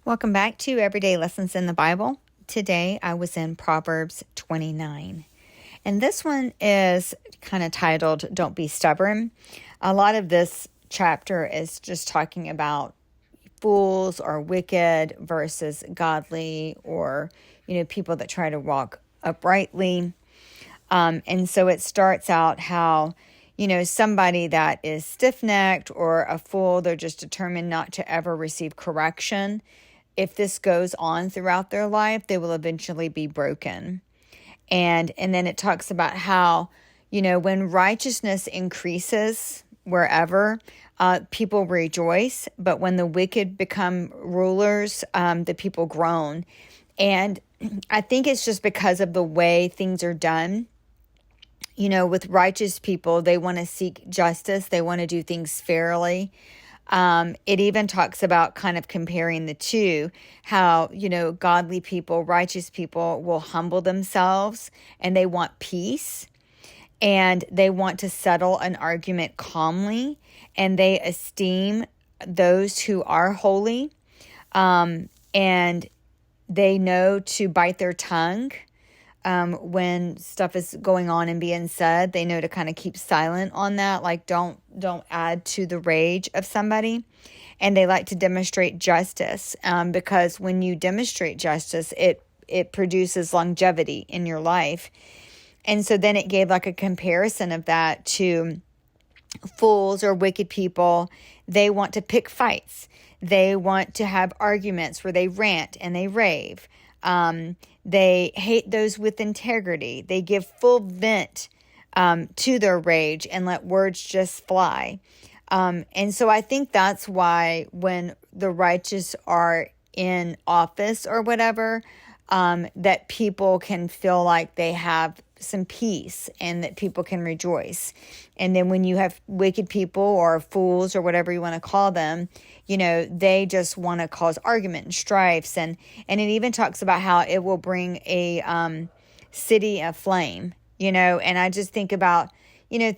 Welcome back to Everyday Lessons in the Bible. Today I was in Proverbs 29. And this one is kind of titled, Don't Be Stubborn. A lot of this chapter is just talking about fools or wicked versus godly, or, people that try to walk uprightly. And so it starts out how, somebody that is stiff-necked or a fool, they're just determined not to ever receive correction. If this goes on throughout their life, they will eventually be broken. And then it talks about how, when righteousness increases wherever, people rejoice. But when the wicked become rulers, the people groan. And I think it's just because of the way things are done. With righteous people, they want to seek justice. They want to do things fairly. It even talks about kind of comparing the two, how, godly people, righteous people will humble themselves and they want peace and they want to settle an argument calmly and they esteem those who are holy, and they know to bite their tongue. When stuff is going on and being said, they know to kind of keep silent on that. Like don't add to the rage of somebody. And they like to demonstrate justice, because when you demonstrate justice, it produces longevity in your life. And so then it gave like a comparison of that to fools or wicked people. They want to pick fights. They want to have arguments where they rant and they rave. They hate those with integrity. They give full vent to their rage and let words just fly. And so I think that's why when the righteous are in office or whatever, that people can feel like they have some peace and that people can rejoice. And then when you have wicked people or fools or whatever you want to call them, they just want to cause argument and strifes. And it even talks about how it will bring a city aflame, and I just think about,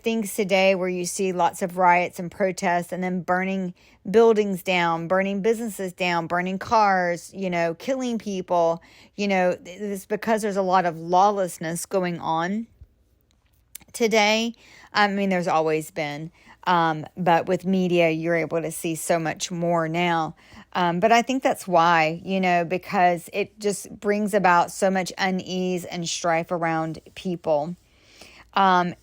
things today where you see lots of riots and protests and then burning buildings down, burning businesses down, burning cars, killing people, it's because there's a lot of lawlessness going on today. I mean, there's always been, but with media, you're able to see so much more now. But I think that's why, because it just brings about so much unease and strife around people. And,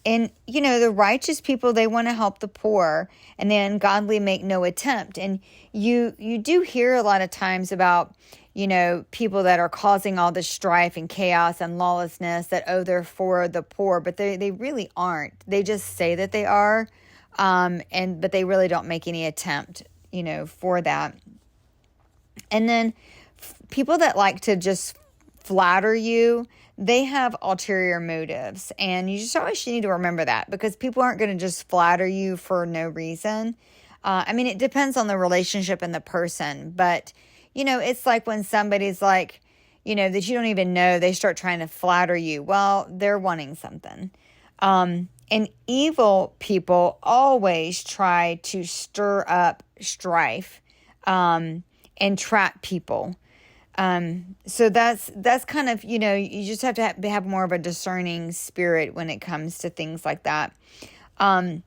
the righteous people, they want to help the poor, and the ungodly make no attempt. And you do hear a lot of times about, people that are causing all this strife and chaos and lawlessness that, they're for the poor, but they really aren't. They just say that they are, but they really don't make any attempt, for that. And then people that like to just flatter you, they have ulterior motives, and you just always need to remember that, because people aren't going to just flatter you for no reason. It depends on the relationship and the person, but, it's like when somebody's like, that you don't even know, they start trying to flatter you. Well, they're wanting something. And evil people always try to stir up strife, and trap people. So that's kind of, you just have to have more of a discerning spirit when it comes to things like that. When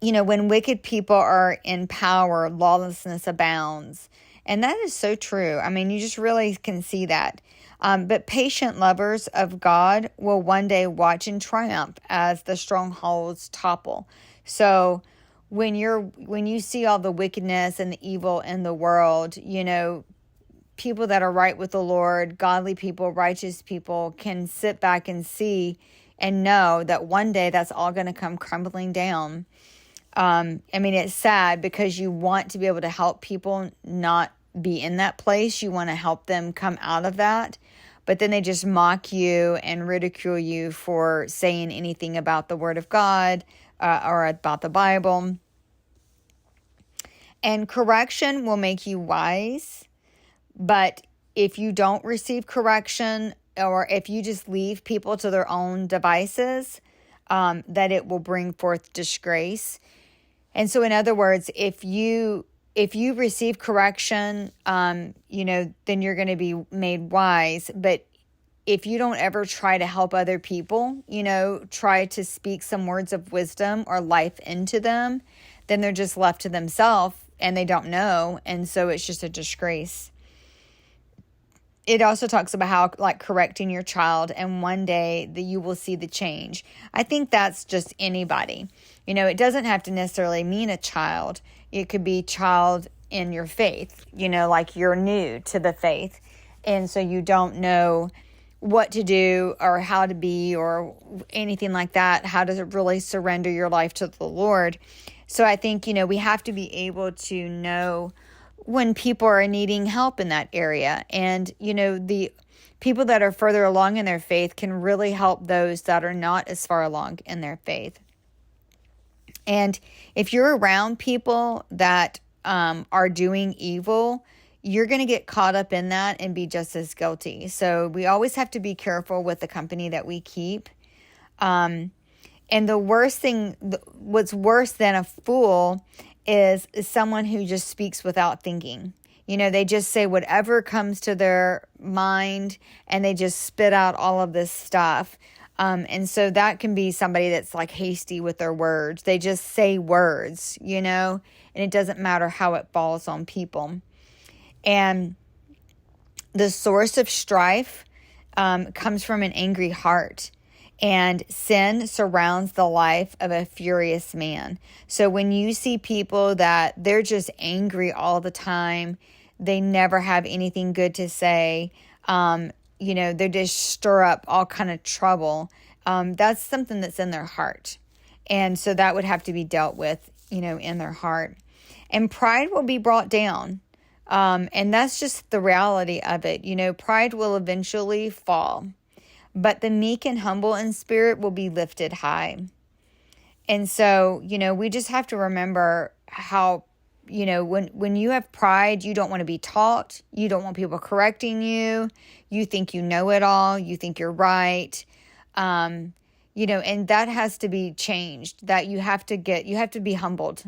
wicked people are in power, lawlessness abounds. And that is so true. You just really can see that. But patient lovers of God will one day watch in triumph as the strongholds topple. So when you see all the wickedness and the evil in the world, people that are right with the Lord, godly people, righteous people can sit back and see and know that one day that's all going to come crumbling down. It's sad because you want to be able to help people not be in that place. You want to help them come out of that. But then they just mock you and ridicule you for saying anything about the Word of God, or about the Bible. And correction will make you wise. But if you don't receive correction, or if you just leave people to their own devices, that it will bring forth disgrace. And so in other words, if you if you receive correction, then you're going to be made wise. But if you don't ever try to help other people, try to speak some words of wisdom or life into them, then they're just left to themselves and they don't know. And so it's just a disgrace. It also talks about how, like, correcting your child, and one day that you will see the change. I think that's just anybody. It doesn't have to necessarily mean a child. It could be child in your faith, like you're new to the faith. And so you don't know what to do or how to be or anything like that, how to really surrender your life to the Lord. So I think, we have to be able to know when people are needing help in that area. And, the people that are further along in their faith can really help those that are not as far along in their faith. And if you're around people that are doing evil, you're going to get caught up in that and be just as guilty. So we always have to be careful with the company that we keep. And the worst thing, what's worse than a fool is someone who just speaks without thinking. They just say whatever comes to their mind and they just spit out all of this stuff. And so that can be somebody that's like hasty with their words. They just say words, and it doesn't matter how it falls on people. And the source of strife comes from an angry heart. And sin surrounds the life of a furious man. So when you see people that they're just angry all the time, they never have anything good to say, they just stir up all kind of trouble. That's something that's in their heart. And so that would have to be dealt with, in their heart. And pride will be brought down. And that's just the reality of it. Pride will eventually fall. But the meek and humble in spirit will be lifted high. And so, we just have to remember how, when you have pride, you don't want to be taught. You don't want people correcting you. You think you know it all. You think you're right. And that has to be changed. That you have to be humbled.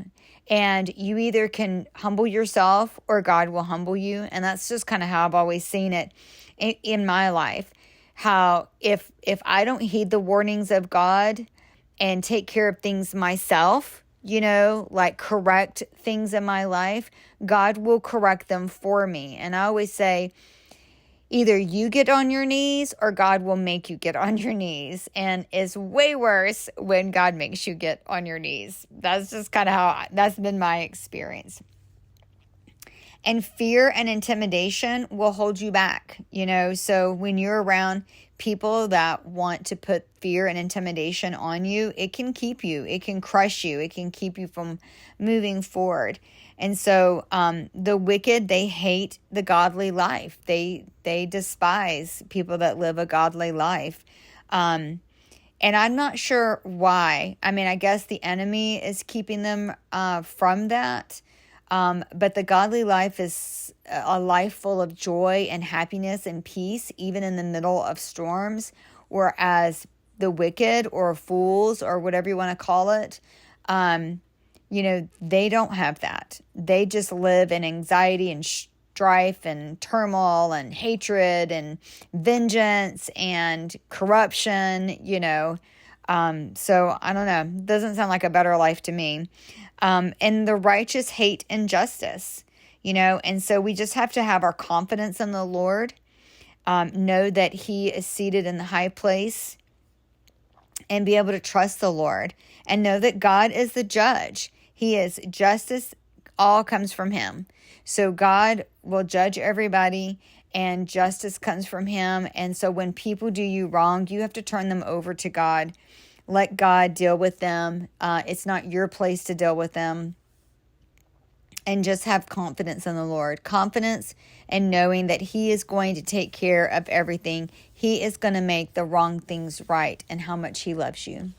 And you either can humble yourself or God will humble you. And that's just kind of how I've always seen it in my life. How if I don't heed the warnings of God and take care of things myself, like correct things in my life, God will correct them for me. And I always say, either you get on your knees or God will make you get on your knees. And it's way worse when God makes you get on your knees. That's just kind of that's been my experience. And fear and intimidation will hold you back, So when you're around people that want to put fear and intimidation on you, it can keep you. It can crush you. It can keep you from moving forward. And so the wicked, they hate the godly life. They despise people that live a godly life. And I'm not sure why. I mean, I guess the enemy is keeping them from that. But the godly life is a life full of joy and happiness and peace, even in the middle of storms, whereas the wicked or fools or whatever you want to call it, they don't have that. They just live in anxiety and strife and turmoil and hatred and vengeance and corruption, So I don't know. Doesn't sound like a better life to me. And the righteous hate injustice, and so we just have to have our confidence in the Lord, know that He is seated in the high place, and be able to trust the Lord and know that God is the judge. He is justice, all comes from Him. So God will judge everybody and justice comes from Him. And so when people do you wrong, you have to turn them over to God. Let God deal with them. It's not your place to deal with them. And just have confidence in the Lord. Confidence and knowing that He is going to take care of everything. He is going to make the wrong things right and how much He loves you.